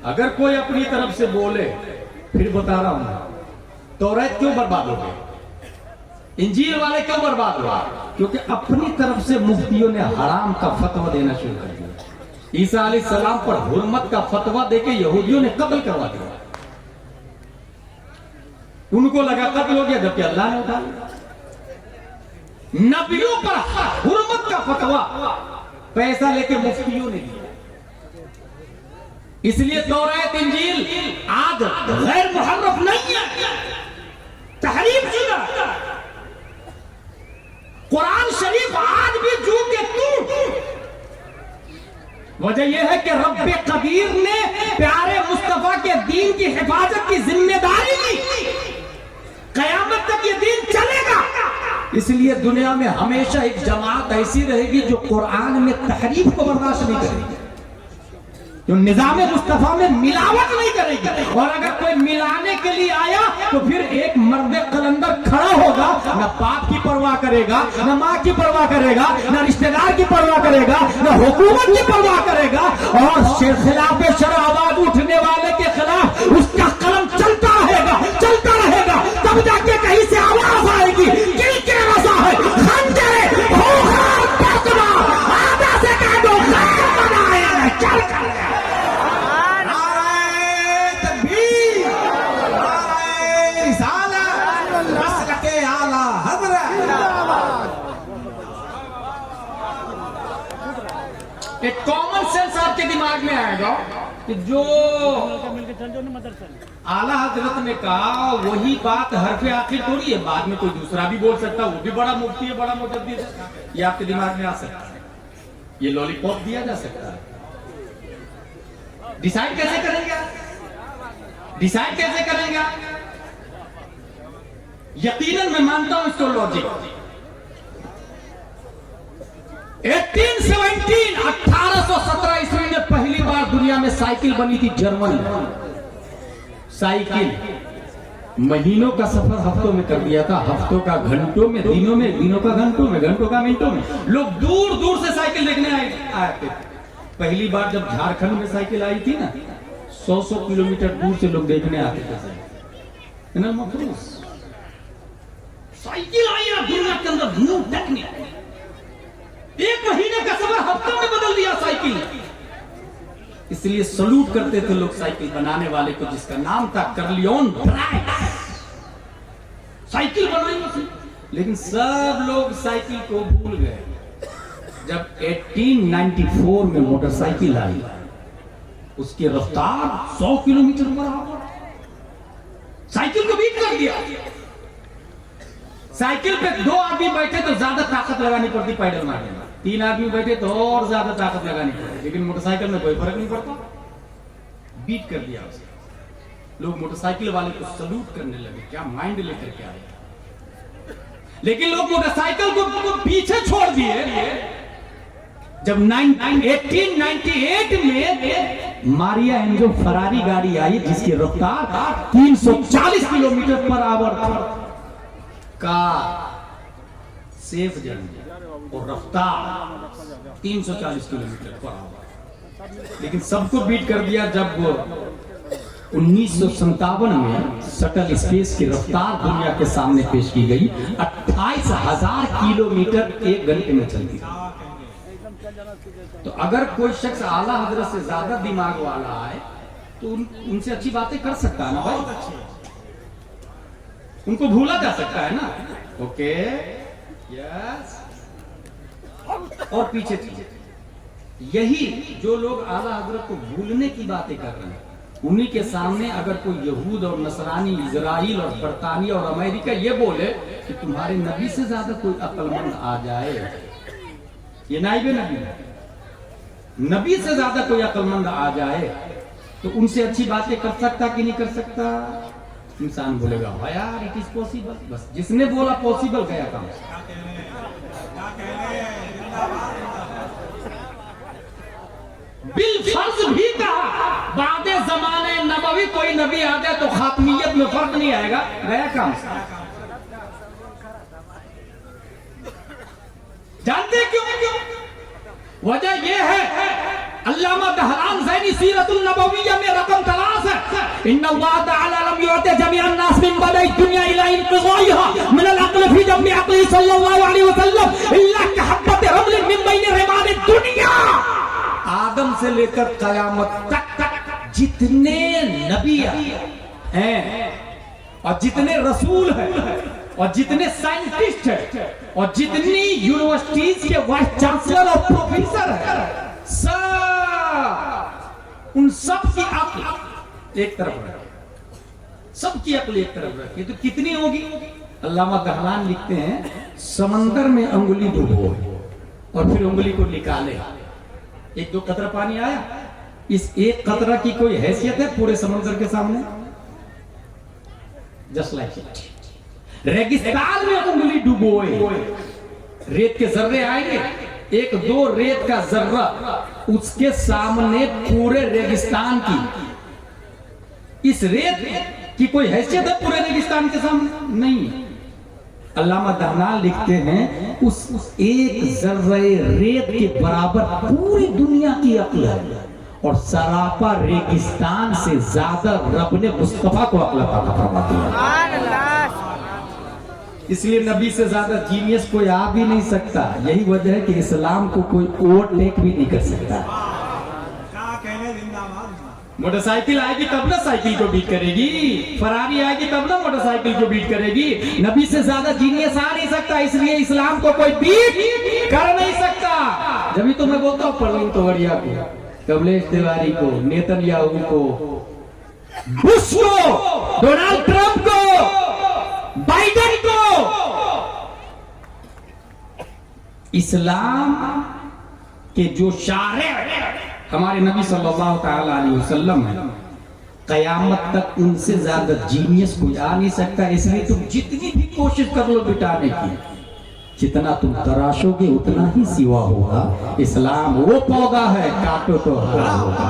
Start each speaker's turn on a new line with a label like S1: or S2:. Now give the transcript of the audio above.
S1: अगर कोई अपनी तरफ से बोले, फिर बता रहा हूं, तौरात क्यों बर्बाद हो गए, इंजील वाले क्यों बर्बाद हुआ? क्योंकि अपनी तरफ से मुफ्तियों ने हराम का फतवा देना शुरू कर दिया। ईसा अलैहिस्सलाम पर हुर्मत का फतवा देके यहूदियों ने कत्ल करवा दिया। उनको लगा कत्ल हो गया, जबकि अल्लाह ने उठा लिया। नबियों पर हुर्मत का फतवा पैसा लेके मुफ्तियों ने दिया। इसलिए तौरात इंजील आज गैर मुहर्रफ नहीं है, तहरीफ शुदा। कुरान शरीफ आज भी जू के तू। वजह यह है कि रब्बे कदीर ने प्यारे मुस्तफा के दीन की हिफाजत की जिम्मेदारी ली। कयामत तक ये दीन चलेगा। इसलिए दुनिया में हमेशा एक जमात ऐसी रहेगी जो कुरान में तहरीफ को बर्दाश्त नहीं करेगी, जो निजाम मुस्तफा में मिलावट नहीं करेगी। और अगर कोई मिलाने के लिए आया तो फिर एक मर्द कलंदर खड़ा होगा, न बाप की परवाह करेगा, न माँ की परवाह करेगा, न रिश्तेदार की परवाह करेगा, न हुकूमत की परवाह करेगा। और खिलाफ शरअ आवाज उठने वाले के खिलाफ उसका कलम चलता रहेगा, चलता रहेगा। तब जाके कहीं से आवाज आएगी, किल रसा है खंजरे आधा से कह दो चल कर एक कॉमन सेंस आपके दिमाग में आएगा कि जो आला हजरत ने कहा वही बात हरफे आखिर थोड़ी है, बाद में कोई दूसरा भी बोल सकता है, वो भी बड़ा मुफ्ती है, बड़ा मुजद्दिद है। ये आपके दिमाग में आ सकता है, ये लॉलीपॉप दिया जा सकता है। डिसाइड कैसे करेंगे, डिसाइड कैसे करेंगे? यकीनन मैं मानता हूं इसको लॉजिक। 1817 ईस्वी में पहली बार दुनिया में साइकिल बनी थी जर्मन साइकिल। महीनों का सफर हफ्तों में कर दिया था, हफ्तों का घंटों में, दिनों में, दिनों का घंटों में, घंटों का मिनटों में। लोग दूर दूर से साइकिल देखने आए थे। पहली बार जब झारखंड में साइकिल आई थी ना, 100 किलोमीटर दूर से लोग देखने आते थे ना। मफरूज साइकिल आई ना दुनिया के अंदर, न्यू टेक्निक। एक महीने का सफर हफ्तों में बदल दिया साइकिल। इसलिए सलूट करते थे लोग साइकिल बनाने वाले को, जिसका नाम था कर्लियोन ड्राइव। साइकिल बनाई, लेकिन सब लोग साइकिल को भूल गए जब 1894 में मोटरसाइकिल आई। उसकी रफ्तार 100 किलोमीटर पर आवर, साइकिल को बीट कर दिया। साइकिल पे 2 आदमी बैठे तो ज्यादा ताकत लगानी पड़ती पैडल मारने में, 3 आदमी बैठे तो और ज्यादा ताकत लगानी पड़ती, लेकिन मोटरसाइकिल में कोई फर्क नहीं पड़ता, बीट कर दिया उसे। लोग मोटरसाइकिल वाले को सलूट करने लगे, क्या माइंड लेकर के आए। लेकिन लोग मोटरसाइकिल को पीछे छोड़ दिए जब 1898 में मारिया एंजो फरारी गाड़ी आई, जिसकी रफ्तार 340 किलोमीटर पर आवर थी। सेफ जर्नी और रफ्तार 340 किलोमीटर पर आवर, लेकिन सबको बीट कर दिया जब 1957 में शटल स्पेस की रफ्तार दुनिया के सामने पेश की गई। 28,000 किलोमीटर 1 घंटे में चलती थी। तो अगर कोई शख्स आला हजरत से ज्यादा दिमाग वाला है तो उनसे अच्छी बातें कर सकता है ना भाई, उनको भूला जा सकता है ना। Okay, yes. और पीछे यही जो लोग आला हजरत को भूलने की बातें कर रहे हैं, उन्हीं के सामने अगर कोई यहूद और नसरानी, इजराइल और बरतानिया और अमेरिका ये बोले कि तुम्हारे नबी से ज्यादा कोई अक्लमंद आ जाए, ये नाइबे नबी से ज्यादा कोई अक्लमंद आ जाए तो उनसे अच्छी बातें कर सकता कि नहीं कर सकता? इंसान बोलेगा हाँ यार इट इज पॉसिबल। बस जिसने बोला पॉसिबल गया काम। बिल फर्ज भी कहा बादे जमाने नबवी कोई नबी आ जाए तो खातमियत में फर्क नहीं आएगा, गया काम। जानते क्यों? वजह यह है अल्लामा दहरान ज़ैनी सीरतुन नबविय्या में रकम इन्नल्लाह तआला लम युअति जमीअन नास मिन बदई दुनिया इला इंक़िज़ाइहा मिन अल-अक़ल फी जम्मी अक़ली सल्लल्लाहु अलैहि वसल्लम इल्ला कहब्बत रमल मिन बैन रिमाल दुनिया। आदम से लेकर कयामत तक जितने नबी हैं और जितने रसूल हैं और जितने साइंटिस्ट हैं और जितनी यूनिवर्सिटीज के वाइस चांसलर और प्रोफेसर हैं, सब उन सब की अक्ल एक तरफ है, सबकी अक्ल एक तरफ रखी तो कितनी होगी? अल्लामा दहलान लिखते हैं समंदर में अंगुली डुबो और फिर उंगली को निकाले, एक दो कतरा पानी आया, इस एक कतरा की कोई हैसियत है पूरे समंदर के सामने? Just like it. रेगिस्तान में उंगली डुबोए, रेत के जर्रे आएंगे, एक दो रेत का जर्रा उसके सामने पूरे रेगिस्तान की, इस रेत की कोई हैसियत है पूरे रेगिस्तान के सामने? नहीं। अल्लामा दहलान लिखते हैं उस एक जर्रे रेत के बराबर पूरी दुनिया की अक्ल है और सरापा रेगिस्तान से ज्यादा रब ने मुस्तफा को अक्ल अता फरमा दिया। इसलिए नबी से ज्यादा जीनियस कोई आ भी नहीं सकता। यही वजह है कि इस्लाम को कोई ओवरटेक भी नहीं कर सकता। मोटरसाइकिल आएगी तब ना साइकिल को बीट करेगी, फरारी आएगी तब ना मोटरसाइकिल को बीट करेगी। नबी से ज्यादा जीनियस आ नहीं सकता, इसलिए इस्लाम को कोई बीट कर नहीं सकता। जब तो मैं बोलता हूँ परवीन तोवड़िया को, कमलेश तिवारी को, नेतन्याहू को, बुश को, डोनाल्ड ट्रंप को, बाइडेन को, इस्लाम के जो शारे हमारे नबी सल्लल्लाहु तआला अलैहि वसल्लम है, कयामत तक उनसे ज्यादा जीनियस कोई आ नहीं सकता। इसलिए तुम जितनी भी कोशिश कर लो मिटाने की, जितना तुम तराशोगे उतना ही सिवा होगा। इस्लाम वो पौधा है, काटो तो हरा होगा।